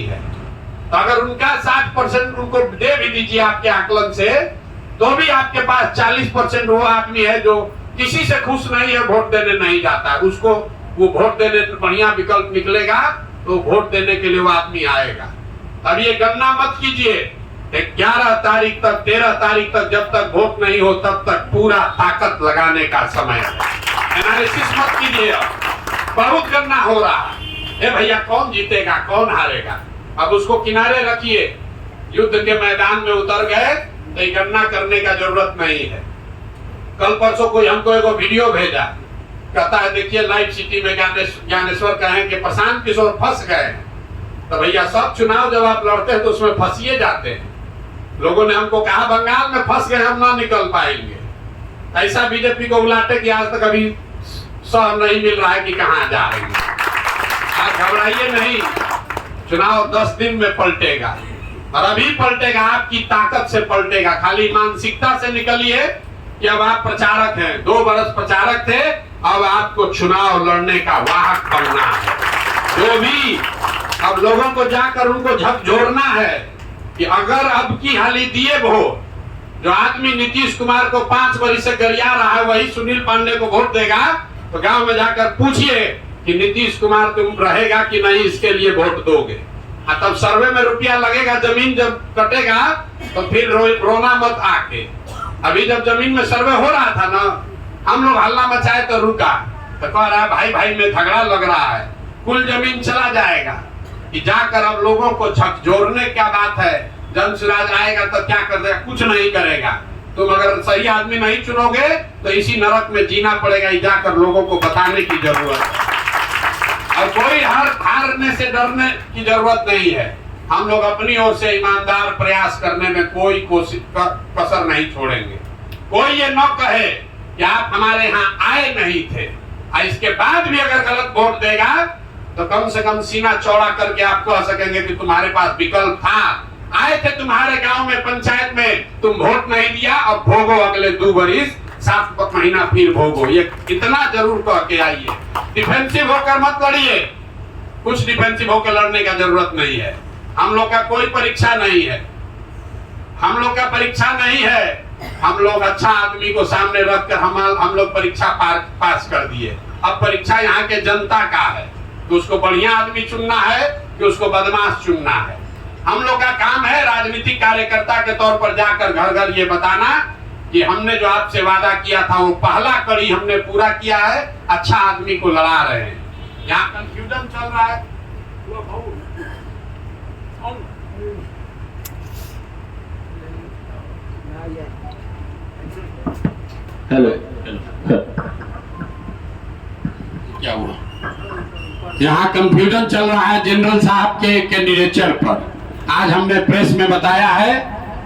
रहती है। तो अगर उनका 60% उनको दे भी दीजिए आपके आकलन से, तो भी आपके पास 40% वो आदमी है जो किसी से खुश नहीं है, वोट देने नहीं जाता है। उसको वो वोट देने बढ़िया विकल्प निकलेगा तो वोट देने के लिए वो आदमी आएगा। अब ये गणना मत कीजिए 11 तारीख तक 13 तारीख तक, जब तक वोट नहीं हो तब तक पूरा ताकत लगाने का समय है। एनालिसिस मत कीजिए, बहुत गणना हो रहा है। भैया कौन जीतेगा कौन हारेगा, अब उसको किनारे रखिए। युद्ध के मैदान में उतर गए तो ये गणना करने का जरूरत नहीं है। कल परसों कोई हमको एक वीडियो भेजा, कहता है देखिए लाइव सिटी में ज्ञानेश्वर कहें कि प्रशांत किशोर फंस गए। तो भैया सब चुनाव जब आप लड़ते हैं तो उसमें फंसिए जाते हैं। लोगों ने हमको कहा बंगाल में फंस गए, हम ना निकल पाएंगे। ऐसा बीजेपी को उलाटे कि आज तक अभी सह नहीं मिल रहा है कि कहां जा रही है। आज घबराइए नहीं, चुनाव 10 दिन में पलटेगा और अभी पलटेगा, आपकी ताकत से पलटेगा। खाली मानसिकता से निकलिए कि अब आप प्रचारक हैं, 2 बरस प्रचारक थे, अब आपको चुनाव लड़ने का वाहक बनना है। जो भी अब लोगों को जाकर उनको झकझोरना है कि अगर अब की हाली दिए वोट, जो आदमी नीतीश कुमार को 5 वर्ष से गरिया रहा है वही सुनील पांडे को वोट देगा, तो गांव में जाकर पूछिए कि नीतीश कुमार तुम रहेगा कि नहीं, इसके लिए वोट दोगे। तब सर्वे में रुपया लगेगा, जमीन जब कटेगा तो फिर रोना मत आके। अभी जब जमीन में सर्वे हो रहा था ना, हम लोग हल्ला मचाए तो रुका, तो कह रहा है भाई भाई में झगड़ा लग रहा है, कुल जमीन चला जाएगा। कि जाकर अब लोगों को झकझोरने क्या बात है, जनसुराज आएगा तो क्या कर देगा, कुछ नहीं करेगा। तुम अगर सही आदमी नहीं चुनोगे तो इसी नरक में जीना पड़ेगा। जाकर लोगों को बताने की जरूरत है और कोई हारने से डरने की जरूरत नहीं है। हम लोग अपनी ओर से ईमानदार प्रयास करने में कोई कोशिश कसर नहीं छोड़ेंगे। कोई ये न कहे कि आप हमारे यहाँ आए नहीं थे, इसके बाद भी अगर गलत वोट देगा तो कम से कम सीना चौड़ा करके आप कह सकेंगे कि तुम्हारे पास विकल्प था, आए थे तुम्हारे गांव में पंचायत में, तुम वोट नहीं दिया, अब भोगो अगले 2 बरिस 7 महीना फिर भोगो। ये इतना जरूर कह के आइए। डिफेंसिव होकर मत लड़िए, कुछ डिफेंसिव होकर लड़ने का जरूरत नहीं है। हम लोग का कोई परीक्षा नहीं है, हम लोग का परीक्षा नहीं है। हम लोग अच्छा आदमी को सामने रखकर हम लोग परीक्षा पास कर दिए। अब परीक्षा यहाँ के जनता का है कि उसको बढ़िया आदमी चुनना है कि उसको बदमाश चुनना है। हम लोग का काम है राजनीतिक कार्यकर्ता के तौर पर जाकर घर घर ये बताना कि हमने जो आपसे वादा किया था वो पहला कड़ी हमने पूरा किया है, अच्छा आदमी को लड़ा रहे हैं। यहाँ कंफ्यूजन चल रहा है। हेलो, क्या हुआ? यहाँ कंफ्यूजन चल रहा है जनरल साहब के कैंडिडेचर पर। आज हमने प्रेस में बताया है,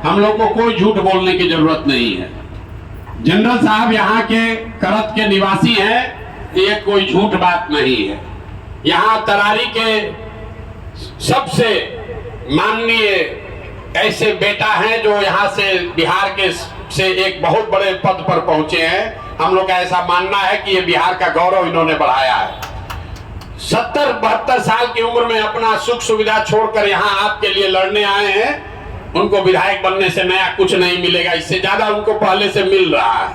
हम लोग को कोई झूठ बोलने की जरूरत नहीं है। जनरल साहब यहाँ के करत के निवासी हैं, ये कोई झूठ बात नहीं है। यहाँ तरारी के सबसे माननीय ऐसे बेटा हैं जो यहाँ से बिहार के से एक बहुत बड़े पद पर पहुंचे हैं। हम लोग का ऐसा मानना है कि ये बिहार का गौरव इन्होंने बढ़ाया है। 70-72 साल की उम्र में अपना सुख सुविधा छोड़कर यहाँ आपके लिए लड़ने आए हैं। उनको विधायक बनने से नया कुछ नहीं मिलेगा, इससे ज्यादा उनको पहले से मिल रहा है।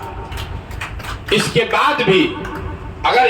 इसके बाद भी अगर